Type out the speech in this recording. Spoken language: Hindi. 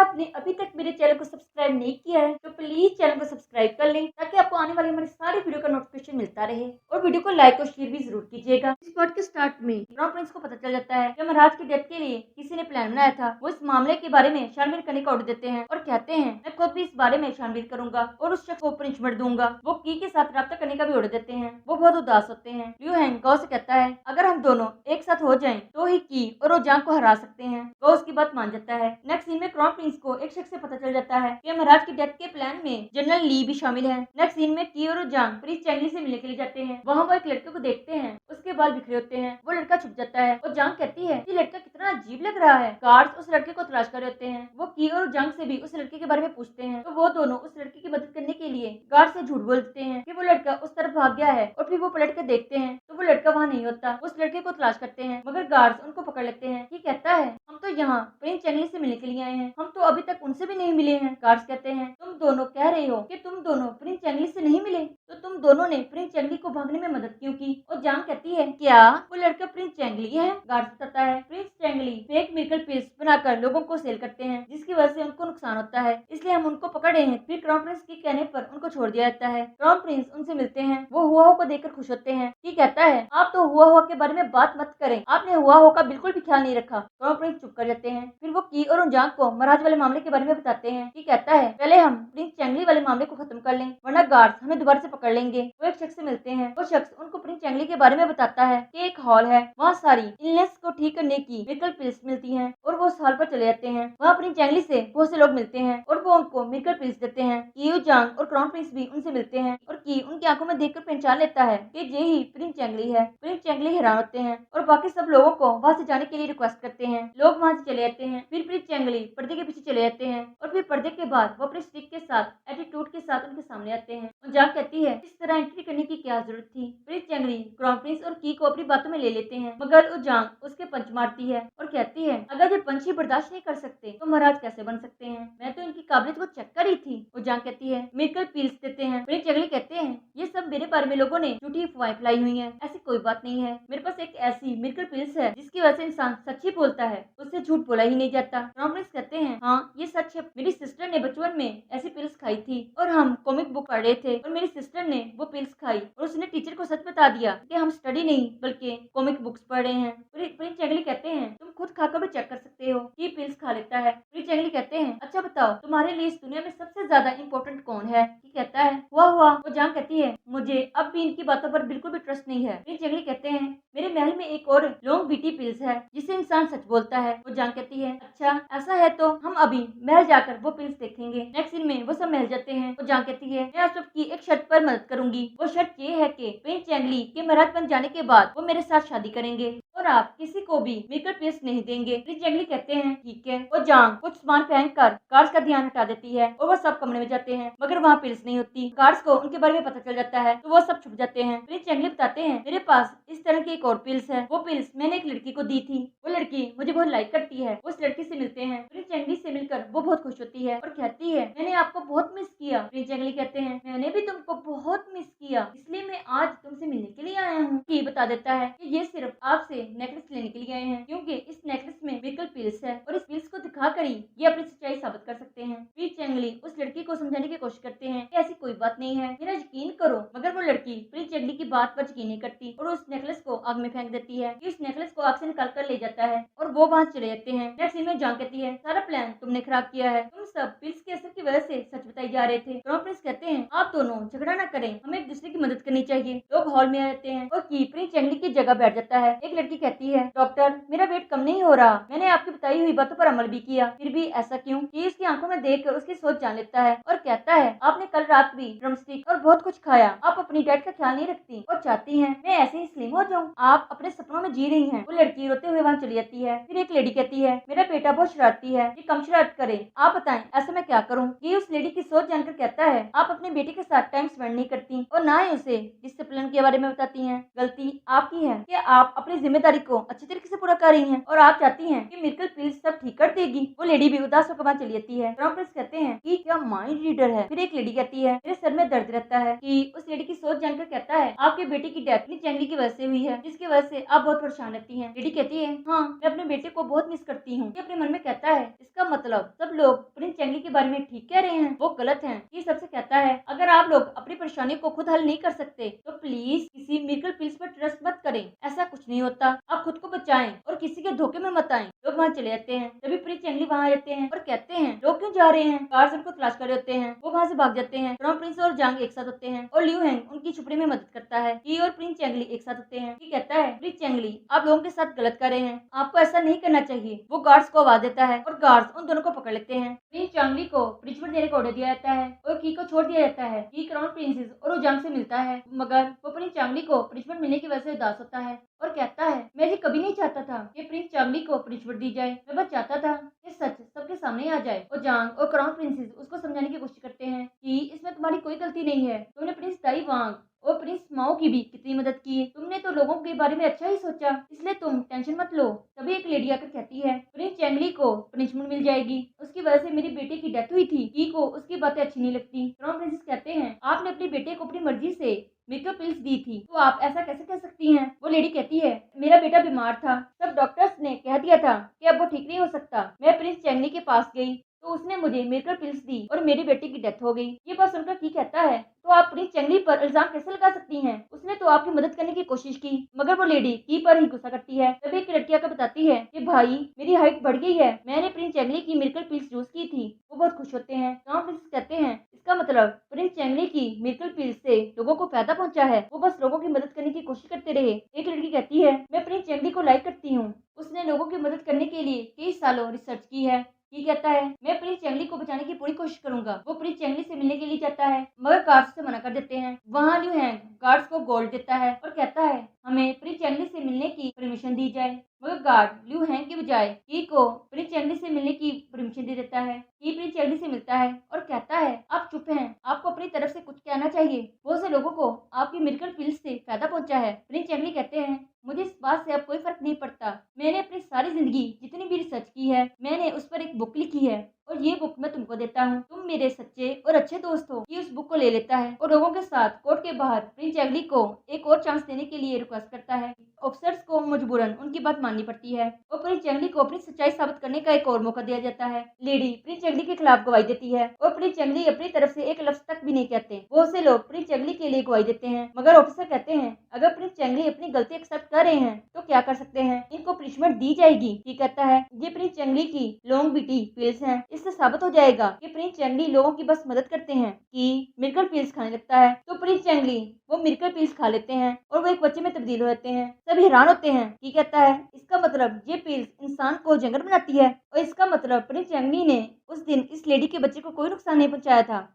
आपने अभी तक मेरे चैनल को सब्सक्राइब नहीं किया है तो प्लीज चैनल को सब्सक्राइब कर लें ताकि आपको आने वाली हमारी सारी वीडियो का नोटिफिकेशन मिलता रहे और वीडियो को लाइक और शेयर भी जरूर कीजिएगा। इस पार्ट के स्टार्ट में क्राउन प्रिंस को पता चल जाता है कि महाराज की डेथ के लिए किसी ने प्लान बनाया था। वो इस मामले के बारे में छानबीन करने का ऑर्डर देते हैं और कहते हैं मैं खुद भी इस बारे में छानबीन करूंगा और उस शख्स को पनिशमेंट दूंगा। वो की के साथ रब्ता करने का भी ऑर्डर देते हैं। वो बहुत उदास होते हैं। लियू हैंग गौ से कहता है अगर हम दोनों एक साथ हो जाएं तो ही की और जांग को हरा सकते हैं। गौ उसकी बात मान जाता है। नेक्स्ट सीन में क्राउन प्रिंस को एक शख्स से पता चल जाता है कि महाराज की डेथ के प्लान में जनरल ली भी शामिल है। नेक्स्ट सीन में की और जांग प्रिंस चैंगली से मिलने के लिए जाते हैं। वहाँ वो एक लड़के को देखते हैं, उसके बाल बिखरे होते हैं। वो लड़का छुप जाता है और जांग कहती है ये लड़का कितना अजीब लग रहा है। गार्ड्स उस लड़के को तलाश कर रहे होते हैं। वो की और जांग से भी उस लड़के के बारे में पूछते हैं तो वो दोनों उस लड़के की मदद करने के लिए गार्ड से झूठ बोलते हैं कि वो लड़का उस तरफ भाग गया है और फिर वो पलट कर देखते हैं तो वो लड़का वहाँ नहीं होता। उस लड़के को तलाश करते हैं मगर गार्ड्स उनको पकड़ लेते हैं। ये कहता है हम तो यहाँ प्रिंस चैंगली से मिलने के लिए आए हैं, हम तो अभी तक उनसे भी नहीं मिले हैं। गार्ड्स कहते हैं तुम दोनों कह रहे हो कि तुम दोनों प्रिंस चैंगली से नहीं मिले तो तुम दोनों ने प्रिंस चैंगली को भागने में मदद क्यों की। और जांग कहती है क्या वो लड़का प्रिंस चैंगली है। गार्ड्स बताता है प्रिंस चैंगली फेक मेडिकल पिल्स बनाकर लोगों को सेल करते हैं जिसकी वजह से उनको नुकसान होता है, इसलिए हम उनको पकड़ रहे हैं। फिर क्राउन प्रिंस के कहने पर उनको छोड़ दिया जाता है। क्राउन प्रिंस उनसे मिलते हैं। वो हुआ को देखकर खुश होते हैं। ये कहता है आप तो हुआ के बारे में बात मत करें, आपने हुआ का बिल्कुल भी ख्याल नहीं रखा। क्राउन प्रिंस चुप कर जाते हैं। फिर वो की और जांग को महाराज वाले मामले के बारे में बताते हैं। ये कहता है पहले हम प्रिंस चैंगली वाले मामले को खत्म कर लें वरना गार्ड्स हमें दोबारा से पकड़ लेंगे। वो एक शख्स से मिलते हैं। वो शख्स उनको प्रिंस चैंगली के बारे में बताता है कि एक हॉल है, वहाँ सारी इलनेस को ठीक करने की मेडिकल पिल्स मिलती हैं और वो उस हॉल पर चले जाते हैं। वहाँ प्रिंस चैंगली से बहुत से लोग मिलते हैं और वो उनको मेडिकल पिल्स देते हैं। की जांग और क्राउन प्रिंस भी उनसे मिलते हैं और की उनकी आंखों में देखकर पहचान लेता है कि ये ही प्रिंस चैंगली है। प्रिंस चैंगली हैरान होते हैं और बाकी सब लोगों को वहाँ से जाने के लिए रिक्वेस्ट करते हैं। लोग वहाँ से चले जाते हैं। फिर प्रिंस चैंगली पर्दे के पीछे चले जाते हैं और फिर पर्दे के बाद वो अपने स्टिक के साथ एटीट्यूड के साथ उनके सामने आते हैं। और जांग कहती है इस तरह एंट्री करने की क्या जरूरत थी। प्रिंस चैंगली क्राउन प्रिंस और की को अपनी बातों में ले लेते हैं मगर जांग उसके पंच मारती है और कहती है अगर ये पंच ही बर्दाश्त नहीं कर सकते तो महाराज कैसे बन सकते हैं, मैं तो इनकी काबिलियत को चेक कर रही थी। वो जांग कहती है मेडिकल पिल्स देते हैं। प्रिंस चैंगली कहते हैं ये सब मेरे बारे में लोगों ने झूठी अफवाहें फैलाई हुई है, ऐसी कोई बात नहीं है। मेरे पास एक ऐसी मेडिकल पिल्स है जिसकी वजह से इंसान सच ही बोलता है, उससे झूठ बोला ही नहीं जाता। क्राउन प्रिंस कहते हैं हाँ ये सच है, मेरी सिस्टर ने बचपन में ऐसी पिल्स खाई थी और हम कॉमिक बुक पढ़ रहे थे और मेरी सिस्टर ने वो पिल्स खाई और उसने टीचर को सच बता दिया कि हम स्टडी नहीं बल्कि कॉमिक बुक्स पढ़ रहे हैं। प्रिंस चैंगली कहते हैं तुम खुद खाकर भी चेक कर सकते हो कि पिल्स खा लेता है। प्रिंस चैंगली कहते हैं अच्छा बताओ तुम्हारे लिए इस दुनिया में सबसे ज्यादा इम्पोर्टेंट कौन है। ये कहता है हुआ। वो जांग कहती है मुझे अब भी इनकी बातों पर बिल्कुल भी ट्रस्ट नहीं है। प्रिंस चैंगली कहते हैं मेरे महल में एक और लॉन्ग बीटी पिल्स है जिससे इंसान सच बोलता है। वो जांग कहती है अच्छा ऐसा है तो हम अभी महल जाकर वो पिल्स देखेंगे। नेक्स्ट सीन में वो सब महल जाते हैं। वो जांग कहती है मैं आप सबकी एक शर्त पर मदद करूंगी। वो शर्त ये है कि प्रिंस चैंगली के महाराज बन जाने के बाद वो मेरे साथ शादी करेंगे और आप किसी को भी मेडिकल पिल्स नहीं देंगे। प्रिंस चैंगली कहते हैं ठीक है। वो जांग कुछ सामान पहनकर गार्ड्स का ध्यान हटा देती है और वो सब कमरे में जाते हैं मगर वहाँ पिल्स नहीं होती। गार्ड्स को उनके बारे में पता चल जाता है तो वो सब छुप जाते हैं। प्रिंस चैंगली बताते हैं मेरे पास इस तरह की एक और पिल्स है, वो पिल्स मैंने एक लड़की को दी थी, वो लड़की मुझे बहुत लाइक करती है। उस लड़की से मिलते हैं। प्रिंस चैंगली से मिलकर वो बहुत खुश होती है और कहती है मैंने आपको बहुत मिस किया। प्रिंस चैंगली कहते हैं मैंने भी तुमको बहुत मिस किया, इसलिए मैं आज तुमसे मिलने के लिए आया हूँ। की बता देता है कि ये सिर्फ आपसे नेकलेस लेने के लिए आए हैं क्योंकि इस नेकलेस में मेडिकल पिल्स है और इस पिल्स को दिखाकर ही ये अपनी सच्चाई साबित कर सकते हैं। प्रिंस चैंगली उस लड़की को समझाने की कोशिश करते हैं कि ऐसी कोई बात नहीं है, मेरा यकीन करो। मगर वो लड़की प्रिंस चैंगली की बात पर यकीन नहीं करती और उस नेकलेस को आग में फेंक देती है। इस नेकलेस को आग से निकाल कर ले जाता है और वो वहाँ चले जाते हैं। नेक्स्ट सीन में जांग कहती है सारा प्लान तुमने खराब किया है, तुम सब पिल्स के असर की वजह से सच बताई जा रहे थे। क्राउन प्रिंस कहते हैं आप दोनों झगड़ा न करें, हमें एक दूसरे की मदद करनी चाहिए। लोग हॉल में आ जाते हैं और की प्रिंस चैंगली की जगह बैठ जाता है। एक लड़की कहती है डॉक्टर मेरा वेट कम नहीं हो रहा, मैंने आपकी बताई हुई बातों पर अमल भी किया, फिर भी ऐसा क्यों। की उसकी आंखों में देखकर उसकी सोच जान लेता है और कहता है आपने कल रात भी ड्रमस्टिक और बहुत कुछ खाया, आप अपनी डाइट का ख्याल नहीं रखती और चाहती हैं मैं ऐसे ही स्लिम हो जाऊं, आप अपने सपनों में जी रही हैं। वो लड़की रोते हुए वहाँ चली जाती है। फिर एक लेडी कहती है मेरा बेटा बहुत शरारती है, ये कम शरारत करे, आप बताएं ऐसा मैं क्या करूँ। ये उस लेडी की सोच जानकर कहता है आप अपने बेटे के साथ टाइम स्पेंड नहीं करती और ना ही उसे डिसिप्लिन के बारे में बताती हैं। गलती आपकी है कि आप अपनी जिम्मेदारी को अच्छी तरीके से पूरा कर रही हैं और आप चाहती हैं कि मेडिकल पिल्स सब ठीक ठीक कर देगी। वो लेडी भी उदास होकर वहाँ चली जाती है। क्राउन प्रिंस कहते हैं कि क्या माइंड रीडर है। फिर एक लेडी कहती है मेरे सर में दर्द रहता है। कि उस लेडी की सोच जानकर कहता है आपके बेटे की डेथ प्रिंस चैंगली की वजह से हुई है, जिसकी वजह से आप बहुत परेशान रहती हैं। लेडी कहती है हाँ, मैं अपने बेटे को बहुत मिस करती हूँ। ये अपने मन में कहता है इसका मतलब सब लोग प्रिंस चैंगली के बारे में ठीक कह रहे हैं, वो गलत है। ये सबसे कहता है अगर आप लोग अपनी परेशानी को खुद हल नहीं कर सकते तो प्लीज किसी मिरेकल पिल्स पर ट्रस्ट मत करें। ऐसा कुछ नहीं होता, आप खुद को बचाएं और किसी के धोखे में मत आएं। लोग वहाँ चले जाते हैं। तभी प्रिंस चैंगली वहाँ आ जाते हैं और कहते हैं लोग क्यों जा रहे हैं। गार्ड्स उनको तलाश कर रहे होते हैं। वो वहाँ से भाग जाते हैं। क्राउन प्रिंस और जांग एक साथ होते हैं और लियू हैंग उनकी छुपने में मदद करता है। की और प्रिंस चैंगली एक साथ होते हैं। ये कहता है प्रिंस चैंगली आप लोगों के साथ गलत कर रहे हैं, आपको ऐसा नहीं करना चाहिए। वो गार्ड्स को आवाज देता है और गार्ड्स उन दोनों को पकड़ लेते हैं। प्रिंस चैंगली को पनिशमेंट देने का ऑर्डर दिया जाता है और की को छोड़ दिया जाता है। की क्राउन प्रिंसेस और उजांग से मिलता है, मगर वो प्रिंस चैंगली को पनिशमेंट मिलने की वजह से उदास होता है और कहता है मैं ये कभी नहीं चाहता था कि प्रिंस चैंगली को पनिशमेंट दी जाए, मैं बस चाहता था कि सच सबके सामने आ जाए। और जांग और क्राउन प्रिंसेस उसको समझाने की कोशिश करते हैं कि इसमें तुम्हारी कोई गलती नहीं है, तुमने प्रिंस दाई वांग और प्रिंस माओ की भी कितनी मदद की, तुमने तो लोगों के बारे में अच्छा ही सोचा, इसलिए तुम टेंशन मत लो। तभी एक लेडी आकर कहती है प्रिंस चैंगली को पनिशमेंट मिल जाएगी, उसकी वजह से मेरी बेटे की डेथ हुई थी। की को उसकी बातें अच्छी नहीं लगती। क्राउन प्रिंसेस कहते हैं आपने अपने बेटे को अपनी मर्जी से मिरेकल पिल्स दी थी, तो आप ऐसा कैसे कह सकती हैं। वो लेडी कहती है मेरा बेटा बीमार था, सब डॉक्टर्स ने कह दिया था कि अब वो ठीक नहीं हो सकता। मैं प्रिंस चैंगली के पास गई तो उसने मुझे मिरेकल पिल्स दी और मेरी बेटी की डेथ हो गई। ये बात सुनकर की कहता है तो आप प्रिंस चैंगली पर इल्जाम कैसे लगा सकती हैं, उसने तो आपकी मदद करने की कोशिश की। मगर वो लेडी की पर ही गुस्सा करती है। तभी एक लड़की आकर बताती है कि भाई मेरी हाइट बढ़ गई है, मैंने प्रिंस चैंगली की मिरेकल पिल्स यूज की थी। वो बहुत खुश होते हैं। क्राउन प्रिंस कहते हैं इसका मतलब प्रिंस चैंगली की मिरेकल पिल्स से लोगों को फायदा पहुंचा है, वो बस लोगों की मदद करने की कोशिश करते रहे। एक लड़की कहती है मैं प्रिंस चैंगली को लाइक करती हूँ, उसने लोगों की मदद करने के लिए कई सालों रिसर्च की है। ये कहता है मैं प्रिंस चैंगली को बचाने की पूरी कोशिश करूंगा। वो प्रिंस चैंगली से मिलने के लिए जाता है, मगर गार्ड्स से मना कर देते हैं। वहाँ लियू हैंग गार्ड्स को गोल्ड देता है और कहता है हमें प्रिंस चैंगली से मिलने की परमिशन दी जाए। मगर गार्ड लियू हैंग के बजाय की को प्रिंस चैंगली से मिलने की परमिशन दे देता है। की प्रिंस चैंगली से मिलता है और कहता है आप चुप हैं, आपको अपनी तरफ से कुछ कहना चाहिए, बहुत से लोगों को आपकी मिरेकल पिल्स से फायदा पहुंचा है। प्रिंस चैंगली कहते हैं मुझे इस बात से अब कोई फर्क नहीं पड़ता, मैंने अपनी सारी जिंदगी जितनी भी रिसर्च की है मैंने उस पर एक बुक लिखी है और ये बुक मैं तुमको देता हूँ, तुम मेरे सच्चे और अच्छे दोस्त हो। ये उस बुक को ले लेता है और लोगों के साथ कोर्ट के बाहर प्रिंस चैंगली को एक और चांस देने के लिए रिक्वेस्ट करता है। ऑफिसर्स को मजबूरन उनकी बात माननी पड़ती है और प्रिंस चैंगली को अपनी सच्चाई साबित करने का एक और मौका दिया जाता है। लेडी प्रिंस चैंगली के खिलाफ गवाही देती है और प्रिंस चैंगली अपनी तरफ से एक लफ्ज तक भी नहीं कहते। बहुत से लोग प्रिंस चैंगली के लिए गवाही देते हैं, मगर ऑफिसर कहते हैं अगर प्रिंस चैंगली अपनी गलती एक्सेप्ट कर रहे हैं तो क्या कर सकते हैं, इनको पनिशमेंट दी जाएगी। ये कहता है ये प्रिंस चैंगली की लॉन्ग बीटी पिल्स हैं, इससे साबित हो जाएगा कि प्रिंस चैंगली लोगों की बस मदद करते हैं। कि मिरेकल पिल्स खाने लगता है तो प्रिंस चैंगली वो मिरेकल पिल्स खा लेते हैं और वो एक बच्चे में तब्दील हो जाते हैं। सब हैरान होते हैं। ये कहता है इसका मतलब ये पिल्स इंसान को जंगल बनाती है और इसका मतलब प्रिंस चैंगली ने उस दिन इस लेडी के बच्चे को कोई नुकसान नहीं पहुंचाया था।